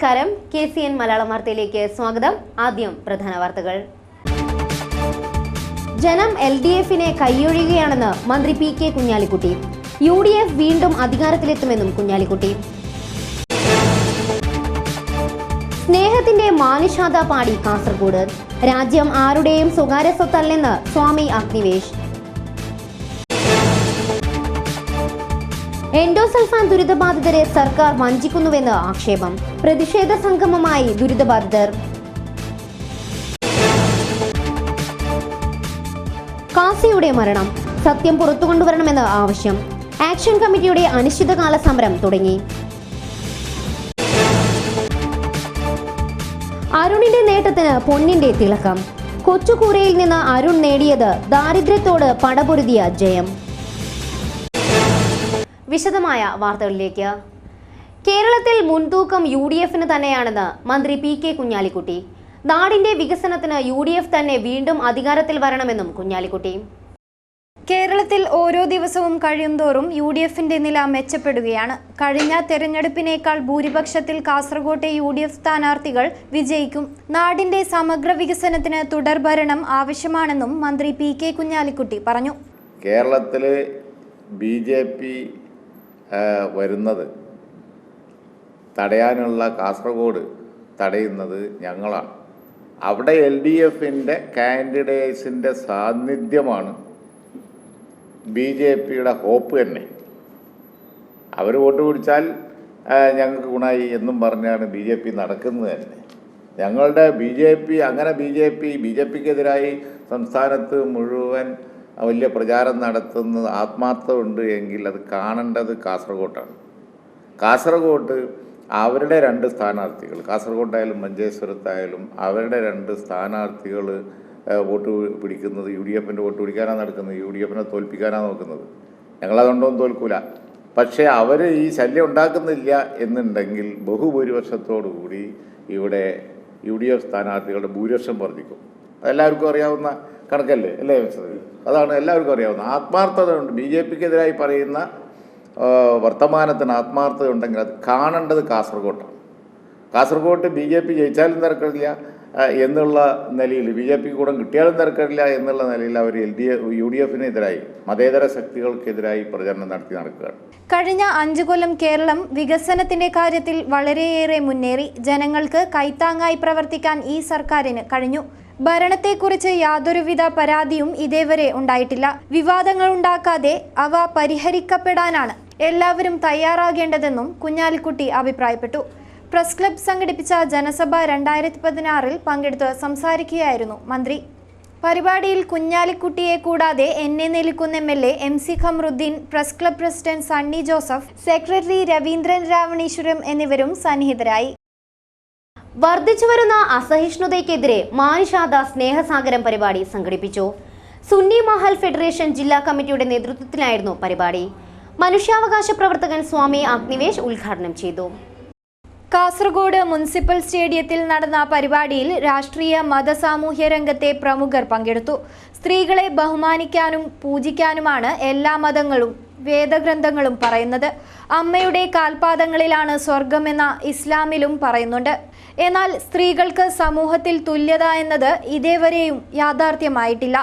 നമസ്കാരം. KCN മലയാളം വാർത്തയിലേക്ക് സ്വാഗതം. ആദ്യം പ്രധാന വാർത്തകൾ. ജനം LDFനെ കൈയൊഴിയുകയാണെന്ന് മന്ത്രി PK കുഞ്ഞാലിക്കുട്ടി. UDF വീണ്ടും അധികാരത്തിലെത്തുമെന്നും കുഞ്ഞാലിക്കുട്ടി. സ്നേഹത്തിന്റെ മാനുഷാത പാടി കാസർഗോഡ്. രാജ്യം ആരുടെയും സ്വകാര്യ സ്വത്തല്ലെന്ന് സ്വാമി അഗ്നിവേശ്. എൻഡോസൾഫാൻ ദുരിതബാധിതരെ സർക്കാർ വഞ്ചിക്കുന്നുവെന്ന് ആക്ഷേപം. പ്രതിഷേധ സംഗമമായി ദുരിതബാധിതർ. കാസിയുടെ മരണം സത്യം പുറത്തുകൊണ്ടുവരണമെന്ന് ആവശ്യം. ആക്ഷൻ കമ്മിറ്റിയുടെ അനിശ്ചിതകാല സമരം തുടങ്ങി. അരുണിന്റെ നേട്ടത്തിന് പൊന്നിന്റെ തിളക്കം. കൊച്ചുകൂരയിൽ നിന്ന് അരുൺ നേടിയത് ദാരിദ്ര്യത്തോട് പടപൊരുതിയ ജയം. വിശദമായ വാർത്തകളിലേക്ക്. കേരളത്തിൽ മുൻതൂക്കം UDFന് തന്നെയാണെന്ന് മന്ത്രി PK കുഞ്ഞാലിക്കുട്ടി. നാടിന്റെ വികസനത്തിന് UDF തന്നെ വീണ്ടും അധികാരത്തിൽ വരണമെന്നും കുഞ്ഞാലിക്കുട്ടി. കേരളത്തിൽ ഓരോ ദിവസവും കഴിയുന്തോറും UDFന്റെ നില മെച്ചപ്പെടുകയാണ്. കഴിഞ്ഞ തെരഞ്ഞെടുപ്പിനേക്കാൾ ഭൂരിപക്ഷത്തിൽ കാസർകോട്ടെ UDF സ്ഥാനാർത്ഥികൾ വിജയിക്കും. നാടിന്റെ സമഗ്ര വികസനത്തിന് തുടർഭരണം ആവശ്യമാണെന്നും മന്ത്രി PK കുഞ്ഞാലിക്കുട്ടി പറഞ്ഞു. കേരളത്തിലെ BJP വരുന്നത് തടയാനുള്ള കാസർഗോഡ് തടയുന്നത് ഞങ്ങളാണ്. അവിടെ LDFന്റെ കാൻഡിഡേറ്റ്സിൻ്റെ സാന്നിധ്യമാണ് BJPയുടെ ഹോപ്പ് തന്നെ. അവർ വോട്ട് പിടിച്ചാൽ ഞങ്ങൾക്ക് ഗുണമായി എന്നും പറഞ്ഞാണ് BJP നടക്കുന്നത് തന്നെ. ഞങ്ങളുടെ BJPക്കെതിരായി സംസ്ഥാനത്ത് മുഴുവൻ വലിയ പ്രചാരം നടത്തുന്നത് ആത്മാർത്ഥമുണ്ട് എങ്കിൽ അത് കാണേണ്ടത് കാസർഗോട്ടാണ്. കാസർഗോട്ട് അവരുടെ രണ്ട് സ്ഥാനാർത്ഥികൾ, കാസർഗോട്ടായാലും മഞ്ചേശ്വരത്തായാലും അവരുടെ രണ്ട് സ്ഥാനാർത്ഥികൾ വോട്ട് പിടിക്കുന്നത് UDFൻ്റെ വോട്ട് പിടിക്കാനാണ് നടക്കുന്നത്. UDFനെ തോൽപ്പിക്കാനാണ് നോക്കുന്നത്. ഞങ്ങളതുകൊണ്ടൊന്നും തോൽക്കൂല. പക്ഷേ അവർ ഈ ശല്യം ഉണ്ടാക്കുന്നില്ല എന്നുണ്ടെങ്കിൽ ബഹുഭൂരിപക്ഷത്തോടു കൂടി ഇവിടെ UDF സ്ഥാനാർത്ഥികളുടെ ഭൂരിപക്ഷം വർദ്ധിക്കും. അതെല്ലാവർക്കും അറിയാവുന്ന കണക്കല്ലേ അല്ലേ? അതാണ് എല്ലാവർക്കും അറിയാവുന്ന. ആത്മാർത്ഥത ഉണ്ട്. BJPക്കെതിരായി പറയുന്ന വർത്തമാനത്തിന് ആത്മാർത്ഥത ഉണ്ടെങ്കിൽ അത് കാണേണ്ടത് കാസർഗോട്ടാണ്. കാസർഗോട്ട് BJP ജയിച്ചാലും തിരക്കില്ല എന്നുള്ള നിലയിൽ, BJP കൂടെ കിട്ടിയാലും തിരക്കില്ല എന്നുള്ള നിലയിൽ അവർ UDFനെതിരായി മതേതര ശക്തികൾക്കെതിരായി പ്രചരണം നടക്കുകയാണ്. കഴിഞ്ഞ 5 കൊല്ലം കേരളം വികസനത്തിന്റെ കാര്യത്തിൽ വളരെയേറെ മുന്നേറി. ജനങ്ങൾക്ക് കൈത്താങ്ങായി പ്രവർത്തിക്കാൻ ഈ സർക്കാരിന് കഴിഞ്ഞു. ഭരണത്തെക്കുറിച്ച് യാതൊരുവിധ പരാതിയും ഇതേവരെ ഉണ്ടായിട്ടില്ല. വിവാദങ്ങൾ ഉണ്ടാക്കാതെ അവ പരിഹരിക്കപ്പെടാനാണ് എല്ലാവരും തയ്യാറാകേണ്ടതെന്നും കുഞ്ഞാലിക്കുട്ടി അഭിപ്രായപ്പെട്ടു. പ്രസ് ക്ലബ് സംഘടിപ്പിച്ച ജനസഭ 2016 പങ്കെടുത്ത് സംസാരിക്കുകയായിരുന്നു മന്ത്രി. പരിപാടിയിൽ കുഞ്ഞാലിക്കുട്ടിയെ കൂടാതെ എന്നെ Nellikkunnu MLA MC Khamaruddin, press club president Sunny Joseph, secretary Raveendran Ravaneeswaram എന്നിവരും സന്നിഹിതരായി. വർദ്ധിച്ചുവരുന്ന അസഹിഷ്ണുതയ്ക്കെതിരെ മാനുഷാത സ്നേഹസാഗരം പരിപാടി സംഘടിപ്പിച്ചു. സുന്നി മഹൽ ഫെഡറേഷൻ ജില്ലാ കമ്മിറ്റിയുടെ നേതൃത്വത്തിലായിരുന്നു പരിപാടി. മനുഷ്യാവകാശ പ്രവർത്തകൻ സ്വാമി അഗ്നിവേശ് ഉദ്ഘാടനം ചെയ്തു. കാസർഗോഡ് മുനിസിപ്പൽ സ്റ്റേഡിയത്തിൽ നടന്ന പരിപാടിയിൽ രാഷ്ട്രീയ സാമൂഹ്യ രംഗത്തെ പ്രമുഖർ പങ്കെടുത്തു. സ്ത്രീകളെ ബഹുമാനിക്കാനും പൂജിക്കാനുമാണ് എല്ലാ മതങ്ങളും വേദഗ്രന്ഥങ്ങളും പറയുന്നത്. അമ്മയുടെ കാൽപാദങ്ങളിലാണ് സ്വർഗമെന്ന ഇസ്ലാമിലും പറയുന്നുണ്ട്. എന്നാൽ സ്ത്രീകൾക്ക് സമൂഹത്തിൽ തുല്യത എന്നത് ഇതേവരെയും യാഥാർത്ഥ്യമായിട്ടില്ല.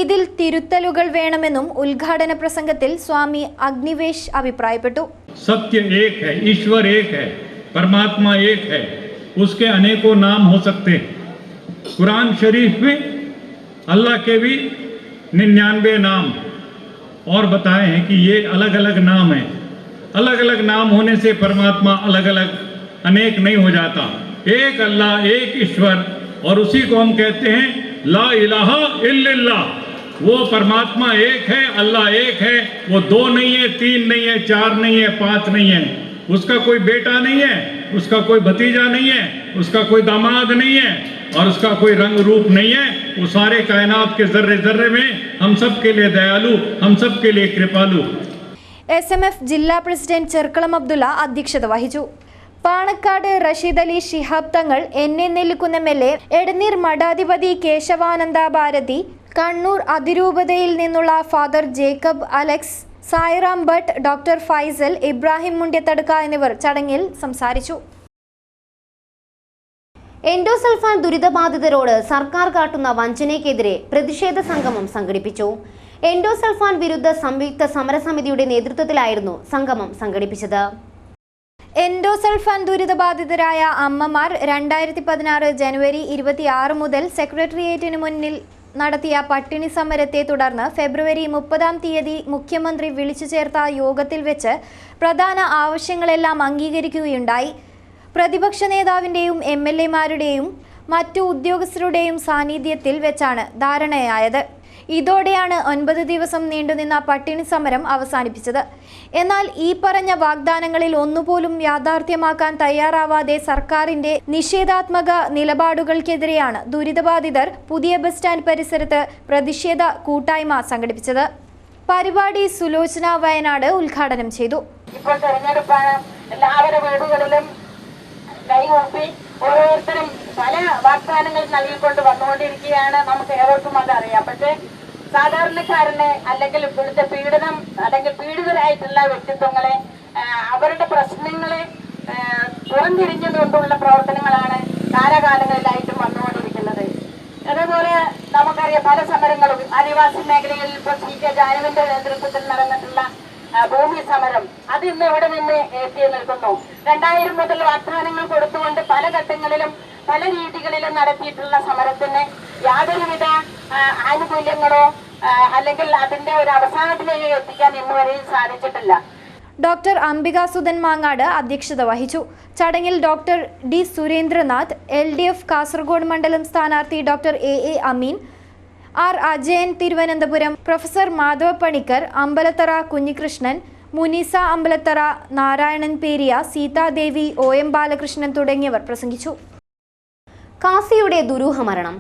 ഇതിൽ തിരുത്തലുകൾ വേണമെന്നും ഉദ്ഘാടന പ്രസംഗത്തിൽ സ്വാമി അഗ്നിവേശ് അഭിപ്രായപ്പെട്ടു. സത്യ ഏക് ഹൈ, ഈശ്വർ ഏക് ഹൈ, परमात्मा एक है, उसके अनेकों नाम हो सकते हैं. कुरान शरीफ में अल्लाह के भी 99 नाम और बताए हैं कि ये अलग अलग नाम हैं. अलग अलग नाम होने से परमात्मा अलग अलग अनेक नहीं हो जाता. एक अल्लाह, एक ईश्वर, और उसी को हम कहते हैं ला इलाहा इल्लल्लाह. वो परमात्मा एक है, अल्लाह एक है. वो 2 नहीं है, 3 नहीं है, 4 नहीं है, 5 नहीं है. उसका कोई बेटा नहीं है, उसका कोई भतीजा नहीं है, उसका कोई दामाद नहीं है, और उसका कोई रंग रूप नहीं है. वो सारे कायनात के जर्रे जर्रे में हम सब के लिए दयालु, हम सब के लिए कृपालु. SMF ജില്ലാ പ്രസിഡന്റ് ചെർക്കളം അബ്ദുള്ള അധ്യക്ഷത വഹിച്ചു. പാണക്കാട് റഷീദ് അലി ശിഹാബ് തങ്ങൾ, എന്നെ നെല്ലിക്കുന്ന് MLA, എടനീർ മഠാധിപതി കേശവാനന്ദ ഭാരതി, കണ്ണൂർ അതിരൂപതയിൽ നിന്നുള്ള father Jacob Alex, Sairam Bhat, doctor Faisal, Ibrahim Mundiyathadukka എന്നിവർ ചടങ്ങിൽ സംസാരിച്ചു. എൻഡോസൾഫാൻ ദുരിതബാധിതരോട് സർക്കാർ കാട്ടുന്ന വഞ്ചനയ്ക്കെതിരെ പ്രതിഷേധ സംഗമം സംഘടിപ്പിച്ചു. എൻഡോസൾഫാൻ വിരുദ്ധ സംയുക്ത സമരസമിതിയുടെ നേതൃത്വത്തിലായിരുന്നു സംഗമം സംഘടിപ്പിച്ചത്. എൻഡോസൾഫാൻ ദുരിതബാധിതരായ അമ്മമാർ 2016 ജനുവരി 26 മുതൽ സെക്രട്ടേറിയറ്റിന് മുന്നിൽ നടത്തിയ പട്ടിണി സമരത്തെ തുടർന്ന് ഫെബ്രുവരി 30-ാം തീയതി മുഖ്യമന്ത്രി വിളിച്ചു ചേർത്ത യോഗത്തിൽ വെച്ച് പ്രധാന ആവശ്യങ്ങളെല്ലാം അംഗീകരിക്കുകയുണ്ടായി. പ്രതിപക്ഷ നേതാവിൻ്റെയും MLA-മാരുടെയും മറ്റു ഉദ്യോഗസ്ഥരുടെയും സാന്നിധ്യത്തിൽ വെച്ചാണ് ധാരണയായത്. ഇതോടെയാണ് 9 ദിവസം നീണ്ടുനിന്ന പട്ടിണി സമരം അവസാനിപ്പിച്ചത്. എന്നാൽ ഈ പറഞ്ഞ വാഗ്ദാനങ്ങളിൽ ഒന്നുപോലും യാഥാർത്ഥ്യമാക്കാൻ തയ്യാറാവാതെ സർക്കാരിന്റെ നിഷേധാത്മക നിലപാടുകൾക്കെതിരെയാണ് ദുരിതബാധിതർ പുതിയ ബസ് സ്റ്റാൻഡ് പരിസരത്ത് പ്രതിഷേധ കൂട്ടായ്മ സംഘടിപ്പിച്ചത്. പരിപാടി സുലോചന വയനാട് ഉദ്ഘാടനം ചെയ്തു. ഇപ്പോൾ തെരഞ്ഞെടുപ്പാണ്. എല്ലാവരുടെ വീടുകളിലും കൈകൂപ്പി ഓരോരുത്തരും പല വാഗ്ദാനങ്ങൾ നൽകിക്കൊണ്ട് വന്നുകൊണ്ടിരിക്കുകയാണ്. നമുക്ക് ഏവർക്കും അതറിയാം. പക്ഷേ സാധാരണക്കാരനെ അല്ലെങ്കിൽ ഇപ്പോഴത്തെ പീഡനം അല്ലെങ്കിൽ പീഡിതരായിട്ടുള്ള വ്യക്തിത്വങ്ങളെ അവരുടെ പ്രശ്നങ്ങളെ തുറന്നിരിഞ്ഞുകൊണ്ടുള്ള പ്രവർത്തനങ്ങളാണ് കാലകാലങ്ങളിലായിട്ടും വന്നുകൊണ്ടിരിക്കുന്നത്. അതേപോലെ നമുക്കറിയാം പല സമരങ്ങളും ആദിവാസി മേഖലയിൽ ഇപ്പോൾ CK ജാനുവിന്റെ നേതൃത്വത്തിൽ നടന്നിട്ടുള്ള ഭൂമി സമരം അത് ഇന്ന് ഇവിടെ നിന്ന് എത്തി നിൽക്കുന്നു. 2000 മുതൽ വാഗ്ദാനങ്ങൾ കൊടുത്തുകൊണ്ട് പല ഘട്ടങ്ങളിലും പല രീതികളിലും നടത്തിയിട്ടുള്ള സമരത്തിന് യാതൊരുവിധ ആനുകൂല്യങ്ങളോ അല്ലെങ്കിൽ അതിന്റെ ഒരു അവസാനത്തിലേക്ക് എത്തിക്കാൻ ഇന്ന് വരെയും സാധിച്ചിട്ടില്ല. ഡോക്ടർ അംബിക സുധൻ മാങ്ങാട് അധ്യക്ഷത വഹിച്ചു. ചടങ്ങിൽ doctor D Surendranath, LDF Kasaragod മണ്ഡലം സ്ഥാനാർത്ഥി ഡോക്ടർ AA അമീൻ, R അജയൻ തിരുവനന്തപുരം, പ്രൊഫസർ മാധവ പണിക്കർ, അമ്പലത്തറ കുഞ്ഞികൃഷ്ണൻ, മുനീസ അമ്പലത്തറ, നാരായണൻ പേരിയ, സീതാദേവി, OM ബാലകൃഷ്ണൻ തുടങ്ങിയവർ പ്രസംഗിച്ചു. കാസിയുടെ ദുരൂഹ മരണം.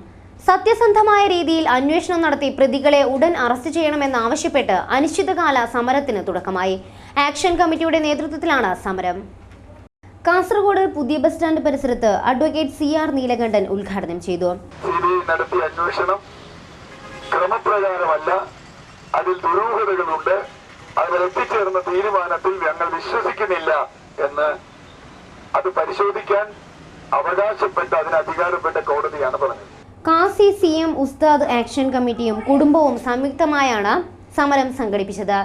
സത്യസന്ധമായ രീതിയിൽ അന്വേഷണം നടത്തി പ്രതികളെ ഉടൻ അറസ്റ്റ് ചെയ്യണമെന്നാവശ്യപ്പെട്ട് അനിശ്ചിതകാല സമരത്തിന് തുടക്കമായി. ആക്ഷൻ കമ്മിറ്റിയുടെ നേതൃത്വത്തിലാണ് സമരം. കാസർഗോഡ് പുതിയ ബസ് സ്റ്റാൻഡ് പരിസരത്ത് അഡ്വക്കേറ്റ് CR നീലകണ്ഠൻ ഉദ്ഘാടനം ചെയ്തു. നടത്തിയ അന്വേഷണം ക്രമപ്രകാരമല്ല, അതിൽ ദുരൂഹതകളുണ്ട്. അതിലെത്തിച്ചേർന്ന തീരുമാനത്തിൽ ഞങ്ങൾ വിശ്വസിക്കുന്നില്ല എന്ന് അത് പരിശോധിക്കാൻ അവകാശപ്പെട്ട അതിന് അധികാരപ്പെട്ട കോടതിയാണ് പറഞ്ഞത്. കാസി CM ഉസ്താദ് ആക്ഷൻ കമ്മിറ്റിയും കുടുംബവും സംയുക്തമായാണ് സമരം സംഘടിപ്പിച്ചത്.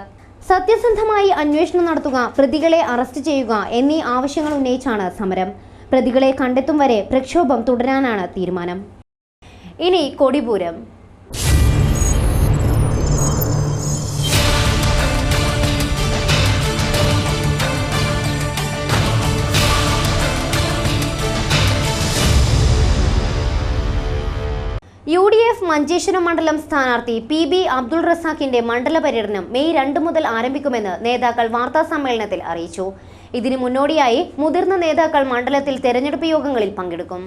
സത്യസന്ധമായി അന്വേഷണം നടത്തുക, പ്രതികളെ അറസ്റ്റ് ചെയ്യുക എന്നീ ആവശ്യങ്ങൾ ഉന്നയിച്ചാണ് സമരം. പ്രതികളെ കണ്ടെത്തും വരെ പ്രക്ഷോഭം തുടരാനാണ് തീരുമാനം. ഇനി കൊടിപൂരം. UDF മഞ്ചേശ്വരം മണ്ഡലം സ്ഥാനാർത്ഥി PB അബ്ദുൾ റസാഖിന്റെ മണ്ഡല പര്യടനം മെയ് 2 മുതൽ ആരംഭിക്കുമെന്ന് നേതാക്കൾ വാർത്താസമ്മേളനത്തിൽ അറിയിച്ചു. ഇതിനു മുന്നോടിയായി മുതിർന്ന നേതാക്കൾ മണ്ഡലത്തിൽ തെരഞ്ഞെടുപ്പ് യോഗങ്ങളിൽ പങ്കെടുക്കും.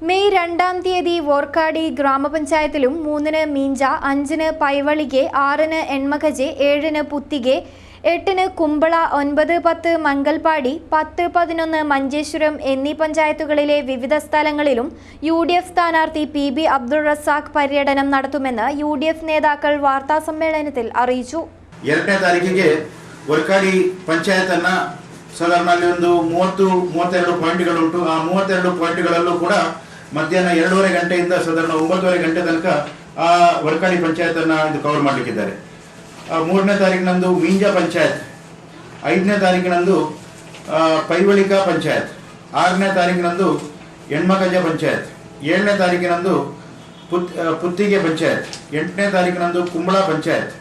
മെയ് 2-ാം തീയതി വോർക്കാടി ഗ്രാമപഞ്ചായത്തിലും, 3-ന് മീഞ്ച, 5-ന് പൈവളികെ, 6-ന് എൺമകജെ, 7-ന് പുത്തികെ, 8-ന് കുമ്പള, 9, 10 മംഗൽപാടി, 10, 11 മഞ്ചേശ്വരം എന്നീ പഞ്ചായത്തുകളിലെ വിവിധ സ്ഥലങ്ങളിലും UDF സ്ഥാനാർത്ഥി PB അബ്ദുൾ റസാഖ് പര്യടനം നടത്തുമെന്ന് UDF നേതാക്കൾ ವಾರ್ತಾಸಮ್ಮೇಳನത്തിൽ അറിയിച്ചു. 2ನೇ ತಾರೀಕಿಗೆ ವರ್ಕಾಡಿ ಪಂಚಾಯತನ್ನ ಸಾಧಾರಣ ಅಲ್ಲಿ ಒಂದು 30-32 ಪಾಯಿಂಟ್ಗಳುಂಟು. ಆ 32 ಪಾಯಿಂಟ್ಗಳಲ್ಲೂ ಕೂಡ ಮಧ್ಯಾಹ್ನ 2:30 ಗಂಟೆಯಿಂದ ಸಾಧಾರಣ 9:30 ಗಂಟೆ ತನಕ ಆ ವರ್ಕಾಡಿ ಪಂಚಾಯತನ್ನ ಇದು ಕವರ್ ಮಾಡಲಿಕ್ಕಿದ್ದಾರೆ. 3ನೇ ತಾರೀಕಿನಂದು ಮೀಂಜಾ ಪಂಚಾಯತ್, 5ನೇ ತಾರೀಕಿನಂದು ಪೈವಳಿಕಾ ಪಂಚಾಯತ್, 6ನೇ ತಾರೀಕಿನಂದು ಎಣ್ಮಕಜ ಪಂಚಾಯತ್, 7ನೇ ತಾರೀಕಿನಂದು ಪುತ್ತಿಗೆ ಪಂಚಾಯತ್, 8ನೇ ತಾರೀಕಿನಂದು ಕುಂಬಳ ಪಂಚಾಯತ್,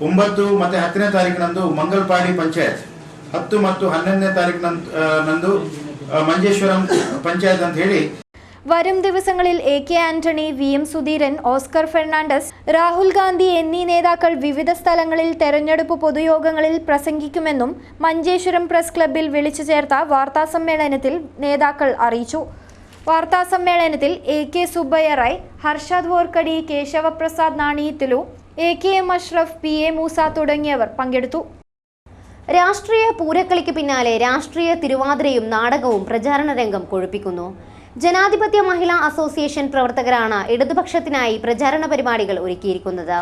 9 ಮತ್ತು 10ನೇ ತಾರೀಕಿನಂದು ಮಂಗಲ್ಪಾಡಿ ಪಂಚಾಯತ್, 10 ಮತ್ತು 11ನೇ ತಾರೀಕಿನಂದು ಮಂಜೇಶ್ವರಂ ಪಂಚಾಯತ್ ಅಂತ ಹೇಳಿ വരും ദിവസങ്ങളിൽ AK ആന്റണി, VM സുധീരൻ, ഓസ്കർ ഫെർണാണ്ടസ്, രാഹുൽ ഗാന്ധി എന്നീ നേതാക്കൾ വിവിധ സ്ഥലങ്ങളിൽ തെരഞ്ഞെടുപ്പ് പൊതുയോഗങ്ങളിൽ പ്രസംഗിക്കുമെന്നും മഞ്ചേശ്വരം പ്രസ് ക്ലബ്ബിൽ വിളിച്ചു ചേർത്ത വാർത്താസമ്മേളനത്തിൽ നേതാക്കൾ അറിയിച്ചു. വാർത്താസമ്മേളനത്തിൽ AK Subbaiah Rai, Harshad വോർക്കടി, Keshavaprasad നാണിയത്തിലു, AKM Ashraf, PA Musa തുടങ്ങിയവർ പങ്കെടുത്തു. രാഷ്ട്രീയ പൂരക്കളിക്ക് പിന്നാലെ രാഷ്ട്രീയ തിരുവാതിരയും നാടകവും പ്രചാരണ രംഗം കൊഴുപ്പിക്കുന്നു. ജനാധിപത്യ മഹിളാ അസോസിയേഷൻ പ്രവർത്തകരാണ് ഇടതുപക്ഷത്തിനായി പ്രചാരണ പരിപാടികൾ ഒരുക്കിയിരിക്കുന്നത്.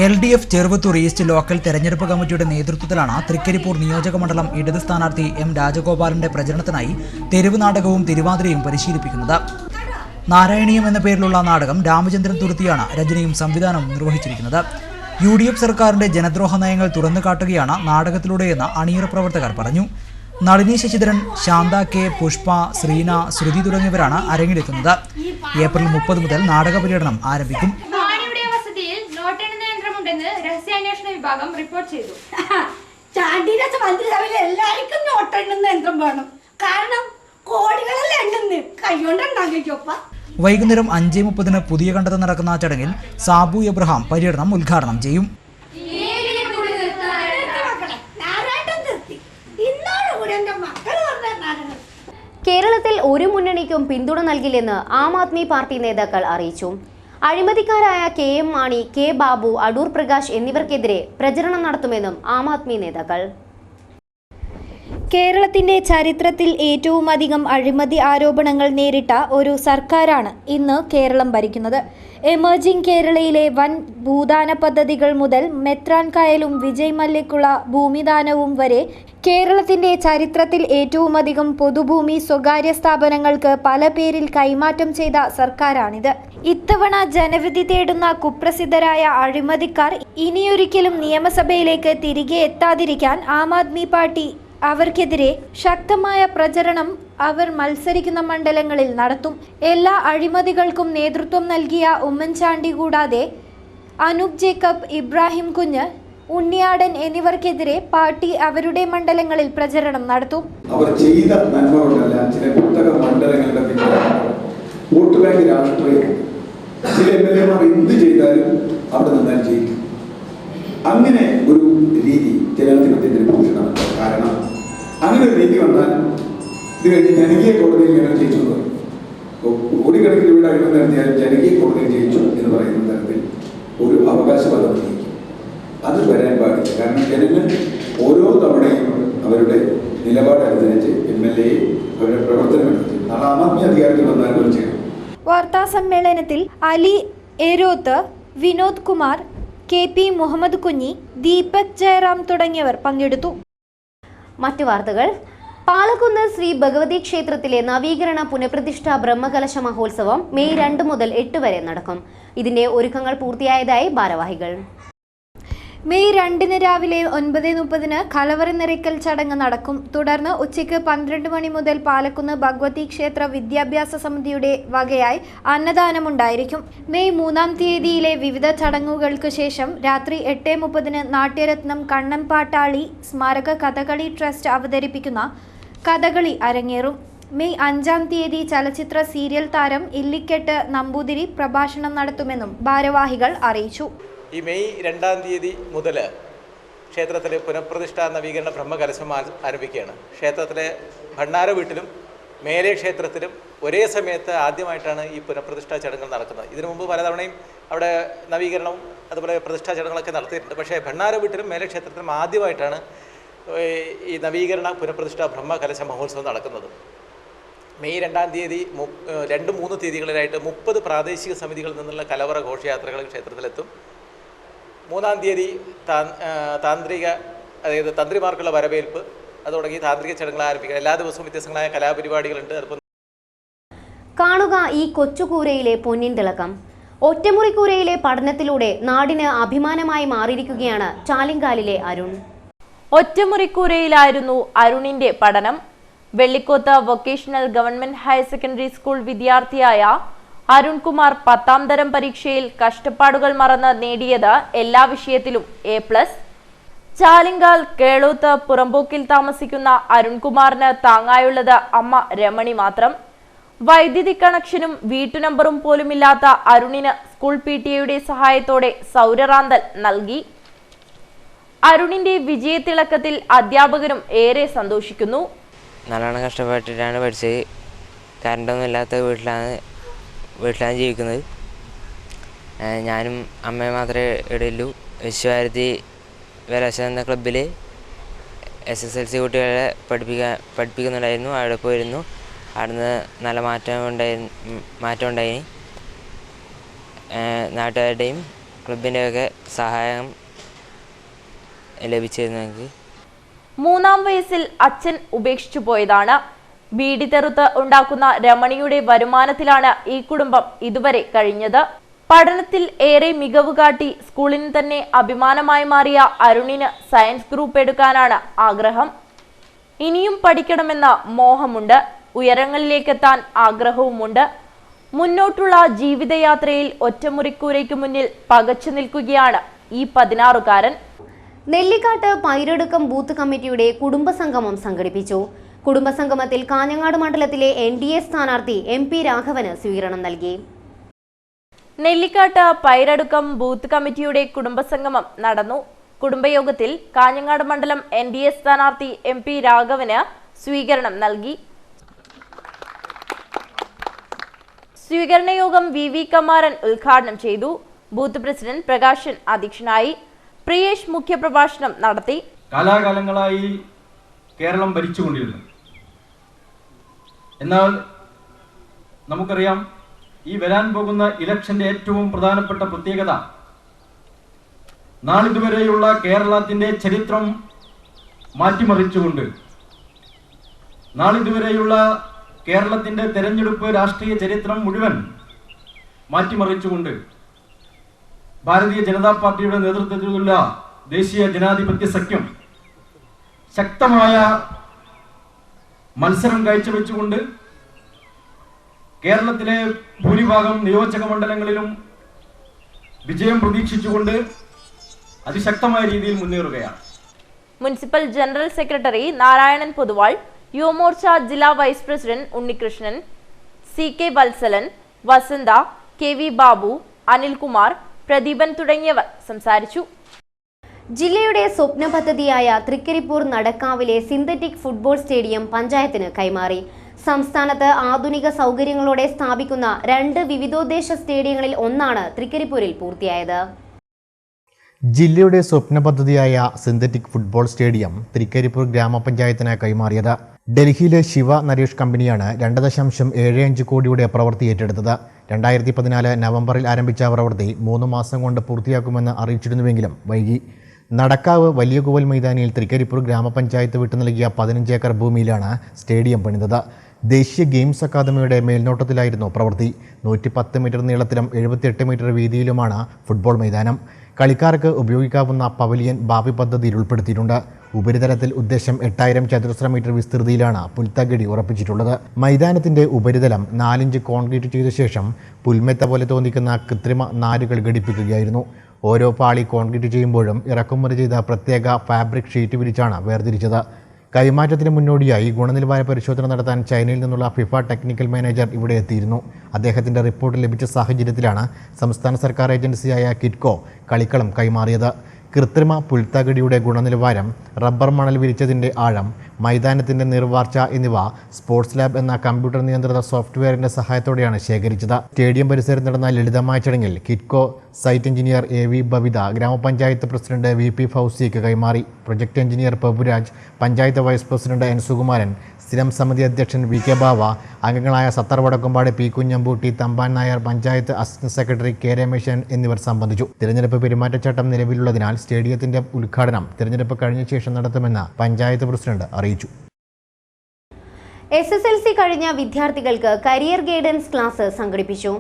LDF ചെറുവത്തൂർ ഈസ്റ്റ് ലോക്കൽ തെരഞ്ഞെടുപ്പ് കമ്മിറ്റിയുടെ നേതൃത്വത്തിലാണ് തൃക്കരിപ്പൂർ നിയോജക മണ്ഡലം ഇടത് സ്ഥാനാർത്ഥി M രാജഗോപാലന്റെ പ്രചരണത്തിനായി തെരുവ് നാടകവും തിരുവാതിരയും പരിശീലിപ്പിക്കുന്നത്. നാരായണീയം എന്ന പേരിലുള്ള നാടകം രാമചന്ദ്രൻ തുരുത്തിയാണ് രചനയും സംവിധാനവും നിർവഹിച്ചിരിക്കുന്നത്. UDF സർക്കാരിന്റെ ജനദ്രോഹ നയങ്ങൾ തുറന്നു കാട്ടുകയാണ് നാടകത്തിലൂടെയെന്ന് അണിയറ പ്രവർത്തകർ പറഞ്ഞു. നളിനി ശശിധരൻ, ശാന്ത കെ, പുഷ്പ, ശ്രീന, ശ്രുതി തുടങ്ങിയവരാണ് അരങ്ങിലെത്തുന്നത്. ഏപ്രിൽ 30 മുതൽ നാടക പര്യടനം ആരംഭിക്കും. രഹസ്യാന്വേഷണ വിഭാഗം റിപ്പോർട്ട് ചെയ്തു. ചാണ്ടിരാജ മന്ത്രിസഭയിൽ എല്ലാവർക്കും നോട്ടെണ്ണുന്ന യന്ത്രം വേണം. കാരണം കോടികളെല്ലാം എണ്ണുന്നു, കൈകൊണ്ടുണ്ടാക്കിയൊപ്പ. വൈകുന്നേരം 5:30 പുതിയ കണ്ടത്ത് നടക്കുന്ന ചടങ്ങിൽ സാബു എബ്രഹാം പര്യടനം ഉദ്ഘാടനം ചെയ്യും. കേരളത്തിൽ ഒരു മുന്നണിക്കും പിന്തുണ നൽകില്ലെന്ന് ആം ആദ്മി പാർട്ടി നേതാക്കൾ അറിയിച്ചു. അഴിമതിക്കാരായ KM മാണി, K ബാബു, അടൂർ പ്രകാശ് എന്നിവർക്കെതിരെ പ്രചരണം നടത്തുമെന്നും ആം ആദ്മി നേതാക്കൾ. കേരളത്തിന്റെ ചരിത്രത്തിൽ ഏറ്റവും അധികം അഴിമതി ആരോപണങ്ങൾ നേരിട്ട ഒരു സർക്കാരാണ് ഇന്ന് കേരളം ഭരിക്കുന്നത്. എമർജിംഗ് കേരളയിലെ വൻ ഭൂദാന പദ്ധതികൾ മുതൽ മെത്രാൻ കായലും വിജയ് മല്യക്കുള്ള ഭൂമിദാനവും വരെ കേരളത്തിന്റെ ചരിത്രത്തിൽ ഏറ്റവും അധികം പൊതുഭൂമി സ്വകാര്യ സ്ഥാപനങ്ങൾക്ക് പല പേരിൽ കൈമാറ്റം ചെയ്ത സർക്കാരാണിത്. ഇത്തവണ ജനവിധി തേടുന്ന കുപ്രസിദ്ധരായ അഴിമതിക്കാർ ഇനിയൊരിക്കലും നിയമസഭയിലേക്ക് തിരികെ എത്താതിരിക്കാൻ ആം ആദ്മി പാർട്ടി അവർക്കെതിരെ ശക്തമായ പ്രചരണം അവർ മത്സരിക്കുന്ന മണ്ഡലങ്ങളിൽ നടത്തും. എല്ലാ അഴിമതികൾക്കും നേതൃത്വം നൽകിയ ഉമ്മൻചാണ്ടി കൂടാതെ അനൂപ് ജേക്കബ്, ഇബ്രാഹിം കുഞ്ഞ്, ഉണ്ണിയാടൻ എന്നിവർക്കെതിരെ പാർട്ടി അവരുടെ മണ്ഡലങ്ങളിൽ പ്രചരണം നടത്തും. അവർ ചെയ്ത നന്മകളെല്ലാം ചില പുസ്തക മണ്ഡലങ്ങളുടെ വോട്ട് ബാങ്ക് രാഷ്ട്രീയം. ചില MLA-മാർ എന്ത് ചെയ്താലും അവിടെ നിന്നാൽ ജയിക്കും. അങ്ങനെ ഒരു രീതി ജനാധിപത്യത്തിന് ഭൂഷണമല്ല. കാരണം അങ്ങനെ ഒരു രീതി വന്നാൽ ഇത് കഴിഞ്ഞ് ജനകീയ കോടതിയിൽ ഞങ്ങൾ ജയിച്ചു എന്ന് പറയും. കോടിക്കണക്കിന് രൂപയുടെ അഴിമതി നടത്തിയാലും ജനകീയ കോടതിയിൽ ജയിച്ചു എന്ന് പറയുന്ന തരത്തിൽ ഒരു അവകാശവാദം ജയിക്കും. അത് വരാൻ പാടില്ല. കാരണം ജനങ്ങൾ ഓരോ തവണയും അവരുടെ നിലപാടനുസരിച്ച് MLA അവരുടെ പ്രവർത്തനം അനുസരിച്ച് നാളെ ആം ആദ്മി അധികാരത്തിൽ വന്നാൽ അവർ ചെയ്യണം. വാർത്താ സമ്മേളനത്തിൽ അലി എരോത്ത്, വിനോദ് കുമാർ, KP മുഹമ്മദ് കുഞ്ഞി, ദീപക് ജയറാം തുടങ്ങിയവർ പങ്കെടുത്തു. മറ്റു വാർത്തകൾ. പാലക്കുന്ന് ശ്രീ ഭഗവതി ക്ഷേത്രത്തിലെ നവീകരണ പുനഃപ്രതിഷ്ഠ ബ്രഹ്മകലശ മഹോത്സവം മെയ് 2 മുതൽ 8 വരെ നടക്കും. ഇതിന്റെ ഒരുക്കങ്ങൾ പൂർത്തിയായതായി ഭാരവാഹികൾ. മെയ് 2 രാവിലെ 9:30 കലവറ നിറയ്ക്കൽ ചടങ്ങ് നടക്കും. തുടർന്ന് ഉച്ചയ്ക്ക് 12 മണി മുതൽ പാലക്കുന്ന് ഭഗവതി ക്ഷേത്ര വിദ്യാഭ്യാസ സമിതിയുടെ വകയായി അന്നദാനമുണ്ടായിരിക്കും. മെയ് 3 വിവിധ ചടങ്ങുകൾക്ക് ശേഷം രാത്രി 8:30 നാട്യരത്നം കണ്ണൻ പാട്ടാളി സ്മാരക കഥകളി ട്രസ്റ്റ് അവതരിപ്പിക്കുന്ന കഥകളി അരങ്ങേറും. മെയ് 5 ചലച്ചിത്ര സീരിയൽ താരം ഇല്ലിക്കെട്ട് നമ്പൂതിരി പ്രഭാഷണം നടത്തുമെന്നും ഭാരവാഹികൾ അറിയിച്ചു. ഈ മെയ് 2 മുതൽ ക്ഷേത്രത്തിലെ പുനഃപ്രതിഷ്ഠാ നവീകരണ ബ്രഹ്മകലശം ആരംഭിക്കുകയാണ്. ക്ഷേത്രത്തിലെ ഭണ്ഡാര വീട്ടിലും മേലെ ക്ഷേത്രത്തിലും ഒരേ സമയത്ത് ആദ്യമായിട്ടാണ് ഈ പുനഃപ്രതിഷ്ഠാ ചടങ്ങുകൾ നടക്കുന്നത്. ഇതിനു മുമ്പ് പലതവണയും അവിടെ നവീകരണവും അതുപോലെ പ്രതിഷ്ഠാ ചടങ്ങുകളൊക്കെ നടത്തിയിട്ടുണ്ട്. പക്ഷേ ഭണ്ഡാര വീട്ടിലും മേലെ ക്ഷേത്രത്തിലും ആദ്യമായിട്ടാണ് ഈ നവീകരണ പുനഃപ്രതിഷ്ഠാ ബ്രഹ്മകലശ മഹോത്സവം നടക്കുന്നത്. മെയ് 2, 3 തീയതികളിലായിട്ട് 30 പ്രാദേശിക സമിതികളിൽ നിന്നുള്ള കലവറ ഘോഷയാത്രകൾ ക്ഷേത്രത്തിലെത്തും. 3 താന്ത്രിക, അതായത് തന്ത്രിമാർക്കുള്ള വരവേൽപ്പ് അത് തുടങ്ങി താന്ത്രിക ചടങ്ങുകൾ ആരംഭിക്കുക. എല്ലാ ദിവസവും വ്യത്യസ്തങ്ങളായ കലാപരിപാടികളുണ്ട്. കാണുക ഈ കൊച്ചുകൂരയിലെ പൊന്നിൻ തിളക്കം. ഒറ്റമുറിക്കൂരയിലെ പഠനത്തിലൂടെ നാടിന് അഭിമാനമായി മാറിയിരിക്കുകയാണ് ചാലിങ്കാലിലെ അരുൺ. ഒറ്റമുറിക്കൂരയിലായിരുന്നു അരുണിന്റെ പഠനം. Vellikoth vocational government higher secondary school വിദ്യാർത്ഥിയായ അരുൺകുമാർ 10ാം തരം പരീക്ഷയിൽ കഷ്ടപ്പാടുകൾ മറന്ന് നേടിയത് എല്ലാ വിഷയത്തിലും A+. ചാലിങ്കാൽ കേളൂത്ത് പുറമ്പോക്കിൽ താമസിക്കുന്ന അരുൺകുമാറിന് താങ്ങായുള്ളത് അമ്മ രമണി മാത്രം. വൈദ്യുതി കണക്ഷനും വീട്ടുനമ്പറും പോലുമില്ലാത്ത അരുണിന് സ്കൂൾ PTA സഹായത്തോടെ സൗരറാന്തൽ നൽകി. അരുണിന്റെ വിജയത്തിളക്കത്തിൽ അധ്യാപകരും ഏറെ സന്തോഷിക്കുന്നു. നല്ലോണം കഷ്ടപ്പെട്ടിട്ടാണ് പഠിച്ചത്. കറണ്ടൊന്നും ഇല്ലാത്ത വീട്ടിലാണ് ജീവിക്കുന്നത്. ഞാനും അമ്മയും മാത്രമേ ഇടുള്ളൂ. വിശ്വഭാരതി വെലാശ എന്ന ക്ലബ്ബിൽ SSLC കുട്ടികളെ പഠിപ്പിക്കുന്നുണ്ടായിരുന്നു. അവിടെ പോയിരുന്നു. അവിടുന്ന് നല്ല മാറ്റം ഉണ്ടായിന്. നാട്ടുകാരുടെയും ക്ലബിൻ്റെയൊക്കെ സഹായം ലഭിച്ചിരുന്നു ഞങ്ങൾക്ക്. 3-ാം വയസ്സിൽ അച്ഛൻ ഉപേക്ഷിച്ചു പോയതാണ്. ബീഡി തെറുത്ത് ഉണ്ടാക്കുന്ന രമണിയുടെ വരുമാനത്തിലാണ് ഈ കുടുംബം ഇതുവരെ കഴിഞ്ഞത്. പഠനത്തിൽ ഏറെ മികവ് കാട്ടി സ്കൂളിന് തന്നെ അഭിമാനമായി മാറിയ അരുണിന് സയൻസ് ഗ്രൂപ്പ് എടുക്കാനാണ് ആഗ്രഹം. ഇനിയും പഠിക്കണമെന്ന മോഹമുണ്ട്. ഉയരങ്ങളിലേക്കെത്താൻ ആഗ്രഹവുമുണ്ട്. മുന്നോട്ടുള്ള ജീവിതയാത്രയിൽ ഒറ്റമുറിക്കൂരയ്ക്ക് മുന്നിൽ പകച്ചു നിൽക്കുകയാണ് ഈ 16-കാരൻ. നെല്ലിക്കാട്ട് പൈരടുക്കം ബൂത്ത് കമ്മിറ്റിയുടെ കുടുംബസംഗമം സംഘടിപ്പിച്ചു. കുടുംബസംഗമത്തിൽ കാഞ്ഞങ്ങാട് മണ്ഡലത്തിലെ NDA സ്ഥാനാർത്ഥി MP രാഘവന് സ്വീകരണം നൽകി. നെല്ലിക്കാട്ട് പൈരടുക്കം ബൂത്ത് കമ്മിറ്റിയുടെ കുടുംബസംഗമം നടന്നു. കുടുംബയോഗത്തിൽ കാഞ്ഞങ്ങാട് മണ്ഡലം NDA സ്ഥാനാർത്ഥി MP രാഘവന് സ്വീകരണം നൽകി. സ്വീകരണ യോഗം VV കമാരൻ ഉദ്ഘാടനം ചെയ്തു. ബൂത്ത് പ്രസിഡന്റ് പ്രകാശൻ അധ്യക്ഷനായി. പ്രിയേഷ് മുഖ്യപ്രഭാഷണം നടത്തി. കാലാകാലങ്ങളായി കേരളം ഭരിച്ചുകൊണ്ടിരുന്നു. എന്നാൽ നമുക്കറിയാം, ഈ വരാൻ പോകുന്ന ഇലക്ഷന്റെ ഏറ്റവും പ്രധാനപ്പെട്ട പ്രത്യേകത നാളിതുവരെയുള്ള കേരളത്തിന്റെ ചരിത്രം മാറ്റിമറിച്ചുകൊണ്ട്, നാളിതുവരെയുള്ള കേരളത്തിന്റെ തെരഞ്ഞെടുപ്പ് രാഷ്ട്രീയ ചരിത്രം മുഴുവൻ മാറ്റിമറിച്ചുകൊണ്ട് ഭാരതീയ ജനതാ പാർട്ടിയുടെ നേതൃത്വത്തിലുള്ള ദേശീയ ജനാധിപത്യ സഖ്യം ശക്തമായ മത്സരം കാഴ്ചവെച്ചുകൊണ്ട് കേരളത്തിലെ ഭൂരിഭാഗം നിയോജക മണ്ഡലങ്ങളിലും വിജയം പ്രതീക്ഷിച്ചുകൊണ്ട് അതിശക്തമായ രീതിയിൽ മുന്നേറുകയാണ്. Municipal general secretary Narayanan Poduval, Yuvamorcha ജില്ലാ vice president Unnikrishnan, CK Valsalan, Vasantha, KV Babu, Anilkumar, Pradeepan തുടങ്ങിയവർ സംസാരിച്ചു. ജില്ലയുടെ സ്വപ്ന പദ്ധതിയായ തൃക്കരിപ്പൂർ നടക്കാവിലെ സിന്തറ്റിക് ഫുട്ബോൾ സ്റ്റേഡിയം പഞ്ചായത്തിന് കൈമാറി. സംസ്ഥാനത്ത് ആധുനിക സൗകര്യങ്ങളോടെ സ്ഥാപിക്കുന്ന 2 വിവിധോദ്ദേശ സ്റ്റേഡിയങ്ങളിൽ ഒന്നാണ് തൃക്കരിപ്പൂരിൽ പൂർത്തിയായത്. ജില്ലയുടെ സ്വപ്ന പദ്ധതിയായ സിന്തറ്റിക് ഫുട്ബോൾ സ്റ്റേഡിയം തൃക്കരിപ്പൂർ ഗ്രാമപഞ്ചായത്തിന് കൈമാറിയത്. ഡൽഹിയിലെ ശിവ നരേഷ് കമ്പനിയാണ് 2.75 കോടിയുടെ പ്രവൃത്തി ഏറ്റെടുത്തത്. 2014 നവംബറിൽ ആരംഭിച്ച പ്രവൃത്തി 3 മാസം കൊണ്ട് പൂർത്തിയാക്കുമെന്ന് അറിയിച്ചിരുന്നുവെങ്കിലും വൈകി. നടക്കാവ് വലിയ കോവൽ മൈതാനിയിൽ തൃക്കരിപ്പൂർ ഗ്രാമപഞ്ചായത്ത് വിട്ടു നൽകിയ 15 ഏക്കർ ഭൂമിയിലാണ് സ്റ്റേഡിയം പണിതത്. ദേശീയ ഗെയിംസ് അക്കാദമിയുടെ മേൽനോട്ടത്തിലായിരുന്നു പ്രവൃത്തി. 110 മീറ്റർ നീളത്തിലും 78 മീറ്റർ വീതിയിലുമാണ് ഫുട്ബോൾ മൈതാനം. കളിക്കാർക്ക് ഉപയോഗിക്കാവുന്ന പവലിയൻ ഭാവി പദ്ധതിയിൽ ഉൾപ്പെടുത്തിയിട്ടുണ്ട്. ഉപരിതലത്തിൽ ഉദ്ദേശം 8000 ചതുരശ്ര മീറ്റർ വിസ്തൃതിയിലാണ് പുൽത്തകടി ഉറപ്പിച്ചിട്ടുള്ളത്. മൈതാനത്തിന്റെ ഉപരിതലം 4 ഇഞ്ച് കോൺക്രീറ്റ് ചെയ്ത ശേഷം പുൽമെത്ത പോലെ തോന്നിക്കുന്ന കൃത്രിമ നാരുകൾ ഘടിപ്പിക്കുകയായിരുന്നു. ഓരോ പാളി കോൺക്രീറ്റ് ചെയ്യുമ്പോഴും ഇറക്കുമതി ചെയ്ത പ്രത്യേക ഫാബ്രിക് ഷീറ്റ് വിരിച്ചാണ് വേർതിരിച്ചത്. കൈമാറ്റത്തിന് മുന്നോടിയായി ഗുണനിലവാര പരിശോധന നടത്താൻ ചൈനയിൽ നിന്നുള്ള ഫിഫ ടെക്നിക്കൽ മാനേജർ ഇവിടെ എത്തിയിരുന്നു. അദ്ദേഹത്തിൻ്റെ റിപ്പോർട്ട് ലഭിച്ച സാഹചര്യത്തിലാണ് സംസ്ഥാന സർക്കാർ ഏജൻസിയായ കിറ്റ്കോ കളിക്കളം കൈമാറിയത്. കൃത്രിമ പുൽത്തകടിയുടെ ഗുണനിലവാരം, റബ്ബർ മണൽ വിരിച്ചതിൻ്റെ ആഴം, മൈതാനത്തിൻ്റെ നിർവാർച്ച എന്നിവ സ്പോർട്സ് ലാബ് എന്ന കമ്പ്യൂട്ടർ നിയന്ത്രിത സോഫ്റ്റ്വെയറിൻ്റെ സഹായത്തോടെയാണ് ശേഖരിച്ചത്. സ്റ്റേഡിയം പരിസരത്ത് നടന്ന ലളിതമായ ചടങ്ങിൽ Kitco site engineer AV Babitha grama panchayat president VP ഫൗസിക്ക് കൈമാറി. Project engineer Prabhuraj, panchayat vice president N Sukumaran, സ്ഥിരം സമിതി അധ്യക്ഷൻ VK ബാവ, അംഗങ്ങളായ Sathar Vadakkumpad P Kunhambootty, Thampan Nair, panchayat assistant secretary K Rameshan എന്നിവർ സംബന്ധിച്ചു. തിരഞ്ഞെടുപ്പ് പെരുമാറ്റച്ചട്ടം നിലവിലുള്ളതിനാൽ സ്റ്റേഡിയത്തിന്റെ ഉദ്ഘാടനം തിരഞ്ഞെടുപ്പ് കഴിഞ്ഞ ശേഷം നടത്തുമെന്ന് പഞ്ചായത്ത് പ്രസിഡന്റ് അറിയിച്ചു. SSLC കഴിഞ്ഞ വിദ്യാർത്ഥികൾക്ക് കരിയർ ഗൈഡൻസ് ക്ലാസ് സംഘടിപ്പിച്ചു.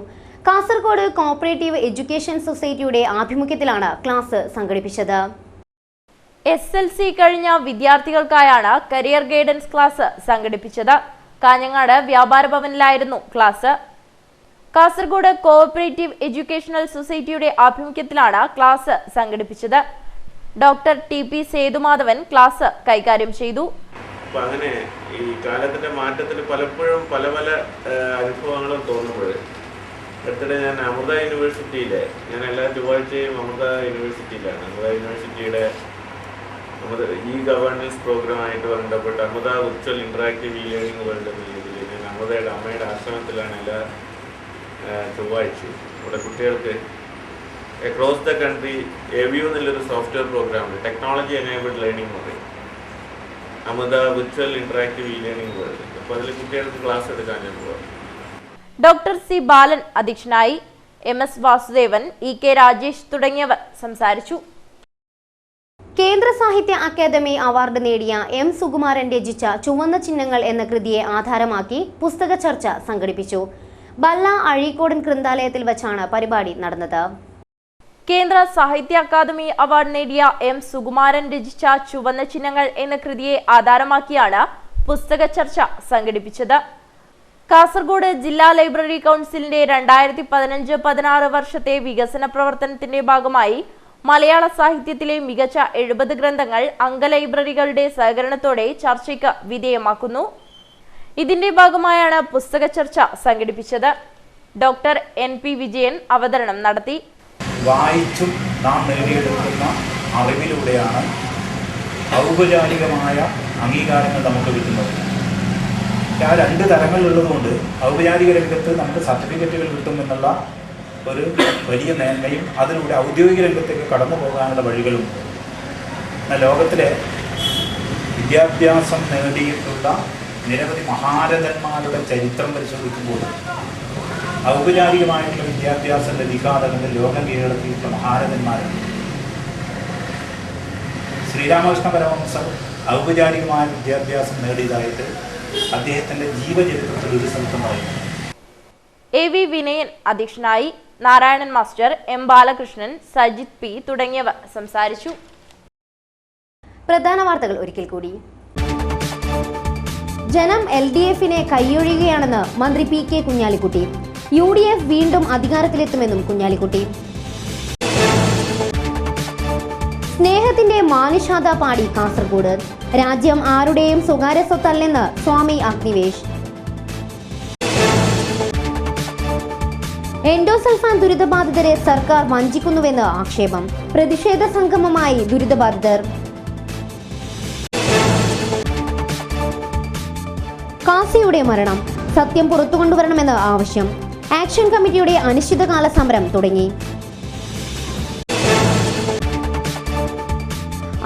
കാസർഗോഡ് കോഓപ്പറേറ്റീവ് എഡ്യൂക്കേഷൻ സൊസൈറ്റിയുടെ ആഭിമുഖ്യത്തിലാണ് ക്ലാസ് സംഘടിപ്പിച്ചത്. SSLC കഴിഞ്ഞ വിദ്യാർത്ഥികൾക്കായാണ് കരിയർ ഗൈഡൻസ് ക്ലാസ് സംഘടിപ്പിച്ചത്. കാഞ്ഞങ്ങാട് വ്യാപാര ഭവനിലായിരുന്നു ക്ലാസ്. കാസർഗോഡ് കോഓപ്പറേറ്റീവ് എഡ്യൂക്കേഷണൽ സൊസൈറ്റിയുടെ ആഭിമുഖ്യത്തിലാണ് ക്ലാസ് സംഘടിപ്പിച്ചത്. ഡോക്ടർ TP സേതുമാധവൻ ക്ലാസ് കൈകാര്യം ചെയ്തു. അങ്ങനെ ഈ കാലത്തിന്റെ മാറ്റത്തിൽ പലപ്പോഴും പല അനുഭവങ്ങളും തോന്നുമ്പോൾ അടുത്തിടെ ഞാൻ അമൃത യൂണിവേഴ്സിറ്റിയിലെ, ഞാൻ എല്ലാ ചൊവ്വാഴ്ചയും അമൃത യൂണിവേഴ്സിറ്റിയിലാണ്. അമൃത യൂണിവേഴ്സിറ്റിയുടെ ഗവേണൻസ് പ്രോഗ്രാമായിട്ട് ബന്ധപ്പെട്ട് Amrita virtual interactive learning world എന്ന രീതിയിൽ ഞാൻ അമൃതയുടെ അമ്മയുടെ ആശ്രമത്തിലാണ് എല്ലാ ചൊവ്വാഴ്ചയും. ഇവിടെ കുട്ടികൾക്ക് അക്രോസ് ദ കൺട്രി എവ്യൂ എന്നുള്ളൊരു സോഫ്റ്റ്വെയർ പ്രോഗ്രാം ഉണ്ട്, ടെക്നോളജി എനേബിൾഡ് ലേണിംഗ് എന്ന് പറയും, Amrita virtual interactive e learning world. അപ്പോൾ അതിൽ കുട്ടികൾക്ക് ക്ലാസ് എടുക്കാൻ ഞാൻ പോകാം. ഡോക്ടർ സി ബാലൻ അധ്യക്ഷനായി. MS വാസുദേവൻ, EK രാജേഷ് തുടങ്ങിയവർ സംസാരിച്ചു. കേന്ദ്ര സാഹിത്യ അക്കാദമി അവാർഡ് നേടിയ M സുകുമാരൻ രചിച്ച ചുവന്ന ചിഹ്നങ്ങൾ എന്ന കൃതിയെ ആധാരമാക്കി പുസ്തക ചർച്ച സംഘടിപ്പിച്ചു. ബല്ല അഴീക്കോടൻ ഗ്രന്ഥാലയത്തിൽ വച്ചാണ് പരിപാടി നടന്നത്. കേന്ദ്ര സാഹിത്യ അക്കാദമി അവാർഡ് നേടിയ M സുകുമാരൻ രചിച്ച ചുവന്ന ചിഹ്നങ്ങൾ എന്ന കൃതിയെ ആധാരമാക്കിയാണ് പുസ്തക ചർച്ച സംഘടിപ്പിച്ചത്. കാസർഗോഡ് ജില്ലാ ലൈബ്രറി കൗൺസിലിന്റെ 2015-16 വർഷത്തെ വികസന പ്രവർത്തനത്തിന്റെ ഭാഗമായി മലയാള സാഹിത്യത്തിലെ മികച്ച 70 ഗ്രന്ഥങ്ങൾ അംഗ ലൈബ്രറികളുടെ സഹകരണത്തോടെ ചർച്ചയ്ക്ക് വിധേയമാക്കുന്നു. ഇതിന്റെ ഭാഗമായാണ് പുസ്തക ചർച്ച സംഘടിപ്പിച്ചത്. ഡോക്ടർ NP വിജയൻ അവതരണം നടത്തി. വായിച്ചും നാം നേടിയെടുക്കുന്ന അറിവിലൂടെയാണ് ഔപചാരികമായ അംഗീകാരങ്ങൾ നമുക്ക് കിട്ടുന്നത്. ആ രണ്ട് തലങ്ങളിലുള്ളതുകൊണ്ട് ഔപചാരിക രംഗത്ത് നമുക്ക് സർട്ടിഫിക്കറ്റുകൾ കിട്ടുമെന്നുള്ള ഒരു വലിയ മേന്മയും അതിലൂടെ ഔദ്യോഗിക രംഗത്തേക്ക് കടന്നു പോകാനുള്ള വഴികളും ലോകത്തിലെ വിദ്യാഭ്യാസം നേടിയിട്ടുള്ള നിരവധി മഹാരഥന്മാരുടെ ചരിത്രം പരിശോധിക്കുമ്പോൾ ഔപചാരികമായിട്ടുള്ള വിദ്യാഭ്യാസം ലഭിക്കാതെ ലോകം കീഴടക്കിയിട്ടുള്ള മഹാരഥന്മാരുണ്ട്. ശ്രീരാമകൃഷ്ണ പരമഹംസർ ഔപചാരികമായ വിദ്യാഭ്യാസം നേടിയതായിട്ട് അദ്ദേഹത്തിന്റെ ജീവചരിത്രത്തിൽ ഒരു സ്ഥലത്തും പറയുന്നു. AV വിനയൻ അധ്യക്ഷനായി. Narayanan master, M Balakrishnan, Sajith P തുടങ്ങിയവർ സംസാരിച്ചു. പ്രധാന വാർത്തകൾ ഒരിക്കൽ കൂടി. ജനം LDF-നെ കൈയൊഴിയുകയാണെന്ന് മന്ത്രി PK കുഞ്ഞാലിക്കുട്ടി. UDF വീണ്ടും അധികാരത്തിലെത്തുമെന്നും കുഞ്ഞാലിക്കുട്ടി. സ്നേഹത്തിന്റെ മാനുഷാത പാടി കാസർഗോഡ്. രാജ്യം ആരുടെയും സ്വകാര്യ സ്വത്തല്ലെന്ന് സ്വാമി അഗ്നിവേശ്. എൻഡോസൾഫാൻ ദുരിതബാധിതരെ സർക്കാർ വഞ്ചിക്കുന്നുവെന്ന് ആക്ഷേപം. പ്രതിഷേധ സംഗമമായി ദുരിതബാധിതർ. കാസിയുടെ മരണം സത്യം പുറത്തുകൊണ്ടുവരണമെന്ന് ആവശ്യം. ആക്ഷൻ കമ്മിറ്റിയുടെ അനിശ്ചിതകാല സമരം തുടങ്ങി.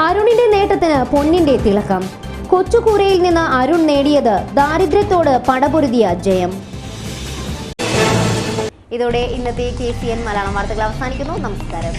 അരുണിന്റെ നേട്ടത്തിന് പൊന്നിന്റെ തിളക്കം. കൊച്ചുകൂരയിൽ നിന്ന് അരുൺ നേടിയത് ദാരിദ്ര്യത്തോട് പടപൊരുതിയ ജയം. ഇതോടെ ഇന്നത്തെ KCN മലയാളം വാർത്തകൾ അവസാനിക്കുന്നു. നമസ്കാരം.